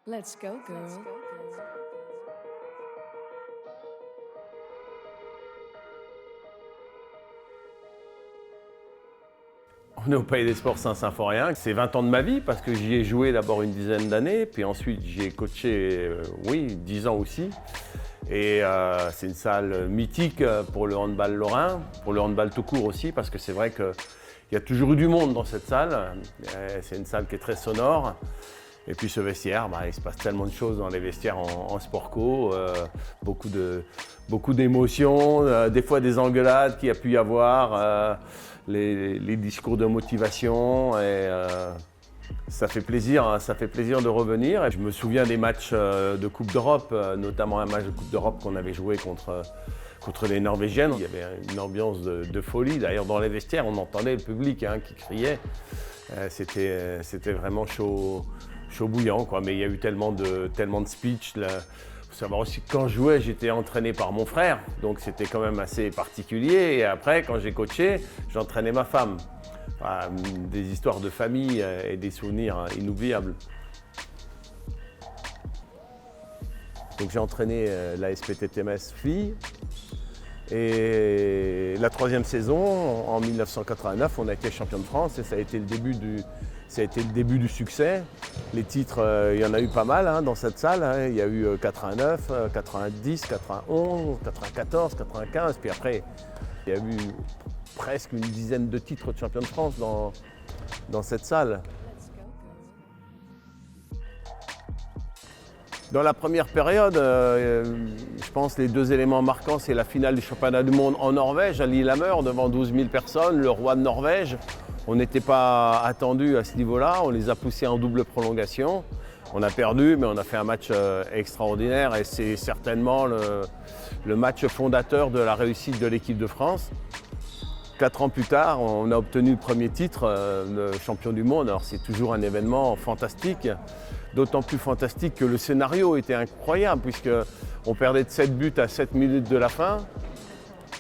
Let's go, girl. On est au Palais des Sports Saint-Symphorien. C'est 20 ans de ma vie parce que j'y ai joué d'abord une dizaine d'années, puis ensuite j'y ai coaché, 10 ans aussi. Et c'est une salle mythique pour le handball lorrain, pour le handball tout court aussi, parce que c'est vrai qu'il y a toujours eu du monde dans cette salle. C'est une salle qui est très sonore. Et puis ce vestiaire, il se passe tellement de choses dans les vestiaires en sport co, beaucoup d'émotions, des fois des engueulades qu'il y a pu y avoir, les discours de motivation. Et ça fait plaisir de revenir. Et je me souviens des matchs de Coupe d'Europe, notamment un match de Coupe d'Europe qu'on avait joué contre les Norvégiennes. Il y avait une ambiance de folie. D'ailleurs, dans les vestiaires, on entendait le public qui criait. C'était vraiment chaud bouillant, quoi. Mais il y a eu tellement de speech. Il faut savoir aussi que quand je jouais, j'étais entraîné par mon frère, donc c'était quand même assez particulier. Et après, quand j'ai coaché, j'entraînais ma femme. Enfin, des histoires de famille et des souvenirs inoubliables. Donc j'ai entraîné la SPTTMS filles. Et la troisième saison, en 1989, on a été champion de France et ça a été le début du succès. Les titres, il y en a eu pas mal dans cette salle. Il y a eu 89, 90, 91, 94, 95. Puis après, il y a eu presque une dizaine de titres de champion de France dans cette salle. Dans la première période, je pense que les deux éléments marquants, c'est la finale du championnat du monde en Norvège, à Lillehammer, devant 12 000 personnes, le roi de Norvège. On n'était pas attendu à ce niveau-là, on les a poussés en double prolongation. On a perdu, mais on a fait un match extraordinaire et c'est certainement le match fondateur de la réussite de l'équipe de France. 4 ans plus tard, on a obtenu le premier titre de champion du monde. Alors c'est toujours un événement fantastique, d'autant plus fantastique que le scénario était incroyable puisqu'on perdait de 7 buts à 7 minutes de la fin.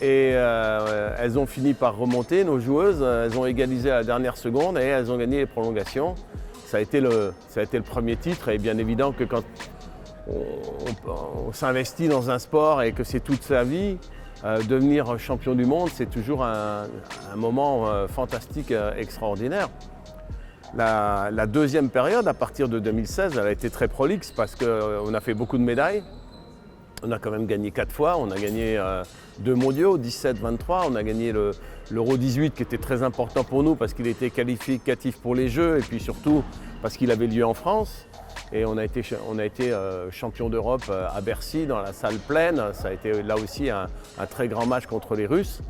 Et elles ont fini par remonter, nos joueuses, elles ont égalisé à la dernière seconde et elles ont gagné les prolongations. Ça a été le premier titre et bien évident que quand on s'investit dans un sport et que c'est toute sa vie, devenir champion du monde, c'est toujours un moment fantastique, extraordinaire. La deuxième période, à partir de 2016, elle a été très prolixe parce qu'on a fait beaucoup de médailles. On a quand même gagné 4 fois, on a gagné 2 mondiaux, 17-23, on a gagné l'Euro 18 qui était très important pour nous parce qu'il était qualificatif pour les Jeux et puis surtout parce qu'il avait lieu en France. Et on a été champion d'Europe à Bercy, dans la salle pleine. Ça a été là aussi un très grand match contre les Russes.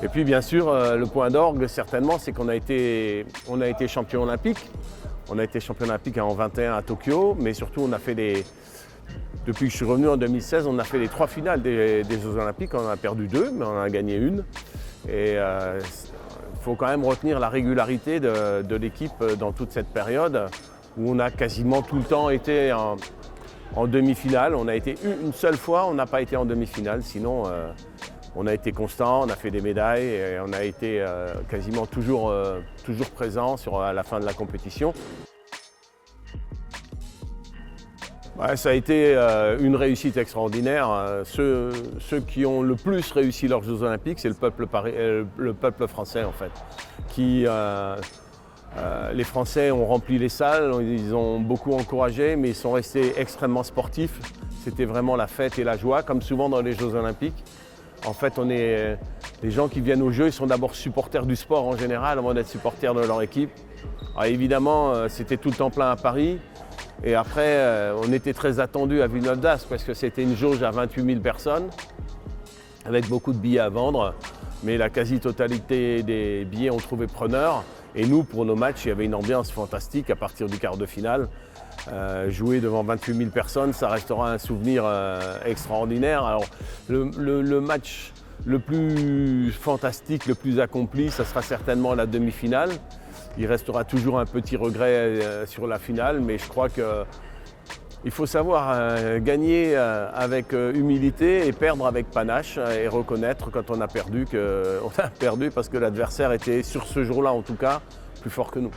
Et puis bien sûr, le point d'orgue, certainement, c'est qu'on a été champion olympique. On a été champion olympique en 21 à Tokyo, mais surtout depuis que je suis revenu en 2016, on a fait les 3 finales des Jeux olympiques. On en a perdu 2, mais on en a gagné une. Et il faut quand même retenir la régularité de l'équipe dans toute cette période, où on a quasiment tout le temps été en demi-finale. On a été une seule fois, on n'a pas été en demi-finale, sinon on a été constant, on a fait des médailles et on a été quasiment toujours présent à la fin de la compétition. Ouais, ça a été une réussite extraordinaire. Ceux qui ont le plus réussi leurs Jeux olympiques, c'est le peuple français en fait, les Français ont rempli les salles, ils ont beaucoup encouragé, mais ils sont restés extrêmement sportifs. C'était vraiment la fête et la joie, comme souvent dans les Jeux olympiques. En fait, les gens qui viennent aux Jeux, ils sont d'abord supporters du sport en général, avant d'être supporters de leur équipe. Alors évidemment, c'était tout le temps plein à Paris. Et après, on était très attendus à Villeneuve d'Ascq parce que c'était une jauge à 28 000 personnes, avec beaucoup de billets à vendre. Mais la quasi-totalité des billets ont trouvé preneur. Et nous, pour nos matchs, il y avait une ambiance fantastique à partir du quart de finale. Jouer devant 28 000 personnes, ça restera un souvenir extraordinaire. Alors, le match le plus fantastique, le plus accompli, ça sera certainement la demi-finale. Il restera toujours un petit regret sur la finale, mais je crois qu'il faut savoir gagner avec humilité et perdre avec panache et reconnaître quand on a perdu qu'on a perdu parce que l'adversaire était, sur ce jour-là en tout cas, plus fort que nous.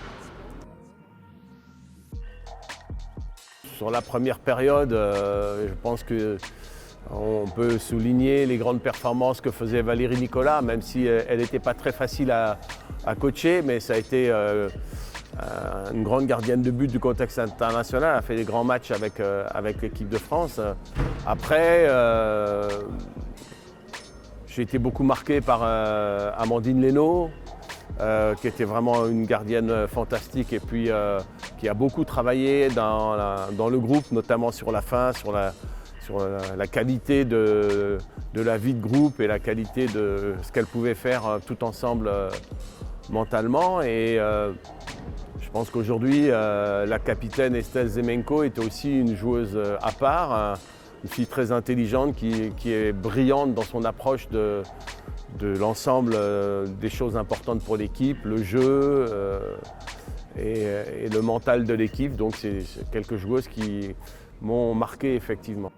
Sur la première période, je pense qu'on peut souligner les grandes performances que faisait Valérie Nicolas, même si elle n'était pas très facile à coacher, mais ça a été une grande gardienne de but du contexte international. Elle a fait des grands matchs avec l'équipe de France. Après, j'ai été beaucoup marqué par Amandine Leno, qui était vraiment une gardienne fantastique et puis qui a beaucoup travaillé dans le groupe, notamment sur la fin, sur la qualité de la vie de groupe et la qualité de ce qu'elle pouvait faire tout ensemble mentalement. Et je pense qu'aujourd'hui, la capitaine Estelle Zemenko était aussi une joueuse à part, une fille très intelligente qui est brillante dans son approche de l'ensemble des choses importantes pour l'équipe, le jeu et le mental de l'équipe. Donc c'est quelques joueuses qui m'ont marqué effectivement.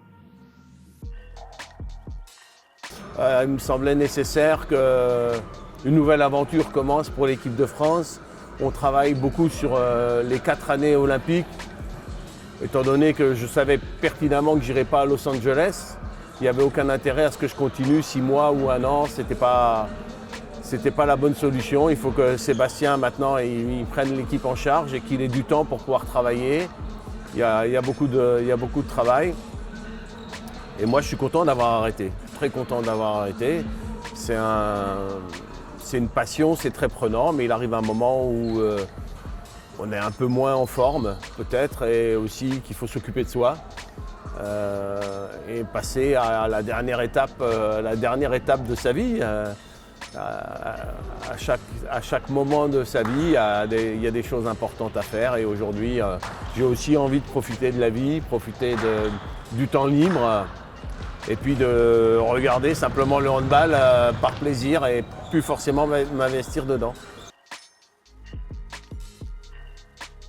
Il me semblait nécessaire qu'une nouvelle aventure commence pour l'équipe de France. On travaille beaucoup sur les 4 années olympiques, étant donné que je savais pertinemment que je n'irais pas à Los Angeles. Il n'y avait aucun intérêt à ce que je continue 6 mois ou 1 an, c'était pas la bonne solution. Il faut que Sébastien maintenant il prenne l'équipe en charge et qu'il ait du temps pour pouvoir travailler. Il y a beaucoup de travail. Et moi je suis content d'avoir arrêté, très content d'avoir arrêté. C'est une passion, c'est très prenant, mais il arrive un moment où on est un peu moins en forme peut-être et aussi qu'il faut s'occuper de soi. Et passer à la dernière étape de sa vie. À chaque moment de sa vie, il y a des choses importantes à faire. Et aujourd'hui, j'ai aussi envie de profiter de la vie, profiter du temps libre. Et puis de regarder simplement le handball par plaisir et plus forcément m'investir dedans.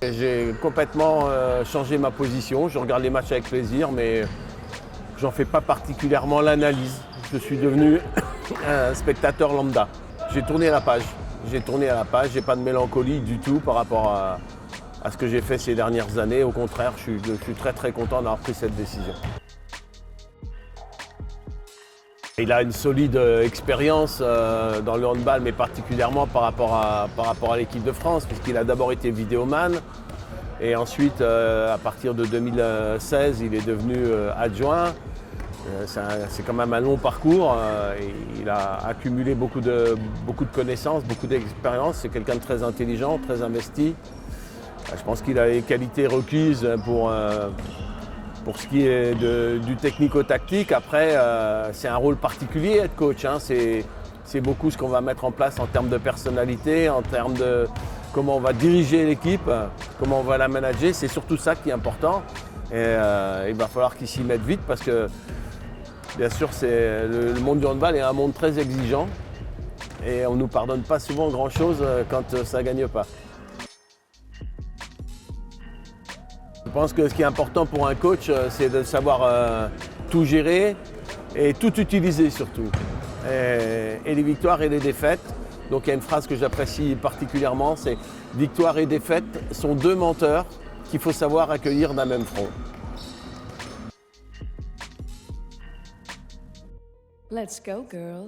J'ai complètement changé ma position. Je regarde les matchs avec plaisir, mais j'en fais pas particulièrement l'analyse. Je suis devenu un spectateur lambda. J'ai tourné la page. J'ai pas de mélancolie du tout par rapport à ce que j'ai fait ces dernières années. Au contraire, je suis très très content d'avoir pris cette décision. Il a une solide expérience dans le handball, mais particulièrement par rapport à l'équipe de France, puisqu'il a d'abord été vidéoman. Et ensuite, à partir de 2016, il est devenu adjoint. C'est quand même un long parcours. Il a accumulé beaucoup de connaissances, beaucoup d'expérience. C'est quelqu'un de très intelligent, très investi. Je pense qu'il a les qualités requises pour ce qui est du technico-tactique. Après, c'est un rôle particulier être coach. Hein. C'est beaucoup ce qu'on va mettre en place en termes de personnalité, en termes de comment on va diriger l'équipe, comment on va la manager. C'est surtout ça qui est important. Et il va falloir qu'il s'y mette vite parce que, bien sûr, le monde du handball est un monde très exigeant. Et on ne nous pardonne pas souvent grand-chose quand ça ne gagne pas. Je pense que ce qui est important pour un coach, c'est de savoir tout gérer et tout utiliser surtout. Et les victoires et les défaites. Donc il y a une phrase que j'apprécie particulièrement, c'est « Victoire et défaite sont 2 menteurs qu'il faut savoir accueillir d'un même front ». Let's go, girls.